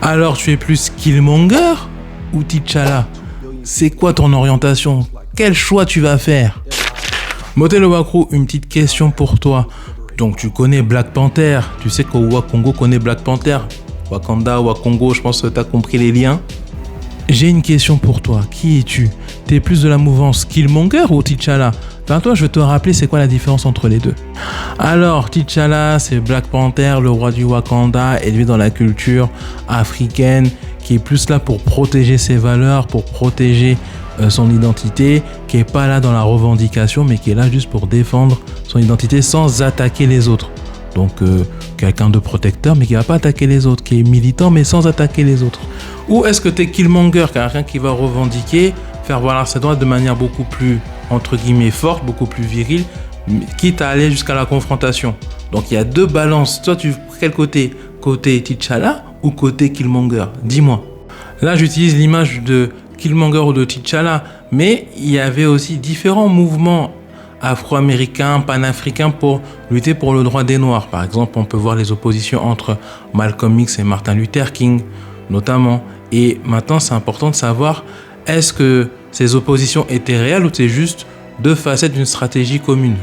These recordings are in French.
Alors tu es plus Killmonger ou T'Challa? C'est quoi ton orientation? Quel choix tu vas faire? Motel Wakru, une petite question pour toi. Donc tu connais Black Panther, tu sais que Wakongo connaît Black Panther. Wakanda, Wakongo, je pense que tu as compris les liens. J'ai une question pour toi, qui es-tu? T'es plus de la mouvance Killmonger ou T'Challa? Ben toi, je vais te rappeler c'est quoi la différence entre les deux. Alors, T'Challa, c'est Black Panther, le roi du Wakanda, élevé dans la culture africaine, qui est plus là pour protéger ses valeurs, pour protéger son identité, qui est pas là dans la revendication, mais qui est là juste pour défendre son identité sans attaquer les autres. Donc, quelqu'un de protecteur, mais qui va pas attaquer les autres, qui est militant, mais sans attaquer les autres. Ou est-ce que tu es Killmonger, quelqu'un qui va revendiquer, faire valoir ses droits de manière beaucoup plus, entre guillemets, forte, beaucoup plus virile, quitte à aller jusqu'à la confrontation. Donc il y a deux balances. Toi, tu quel côté? Côté T'Challa ou côté Killmonger? Dis-moi. Là, j'utilise l'image de Killmonger ou de T'Challa, mais il y avait aussi différents mouvements afro-américains, panafricains pour lutter pour le droit des Noirs. Par exemple, on peut voir les oppositions entre Malcolm X et Martin Luther King, notamment. Et maintenant, c'est important de savoir, est-ce que ces oppositions étaient réelles ou c'est juste deux facettes d'une stratégie commune?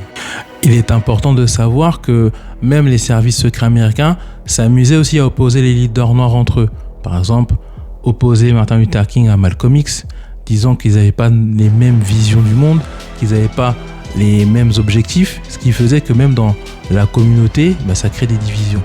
Il est important de savoir que même les services secrets américains s'amusaient aussi à opposer les leaders noirs entre eux. Par exemple, opposer Martin Luther King à Malcolm X, disant qu'ils n'avaient pas les mêmes visions du monde, qu'ils n'avaient pas les mêmes objectifs, ce qui faisait que même dans la communauté, ça crée des divisions.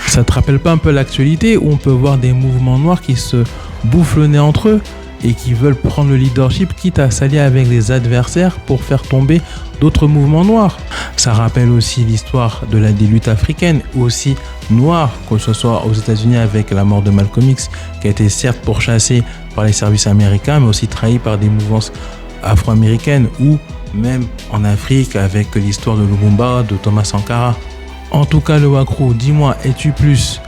Ça te rappelle pas un peu l'actualité où on peut voir des mouvements noirs qui se bouffent le nez entre eux et qui veulent prendre le leadership, quitte à s'allier avec les adversaires pour faire tomber d'autres mouvements noirs. Ça rappelle aussi l'histoire des luttes africaines, aussi noires, que ce soit aux États-Unis avec la mort de Malcolm X, qui a été certes pourchassé par les services américains, mais aussi trahi par des mouvances afro-américaines, ou même en Afrique avec l'histoire de Lumumba, de Thomas Sankara. En tout cas, le Wakru, dis-moi, es-tu plus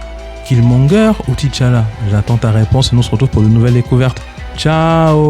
Killmonger ou T'Challa? J'attends ta réponse et nous on se retrouve pour de nouvelles découvertes. Ciao!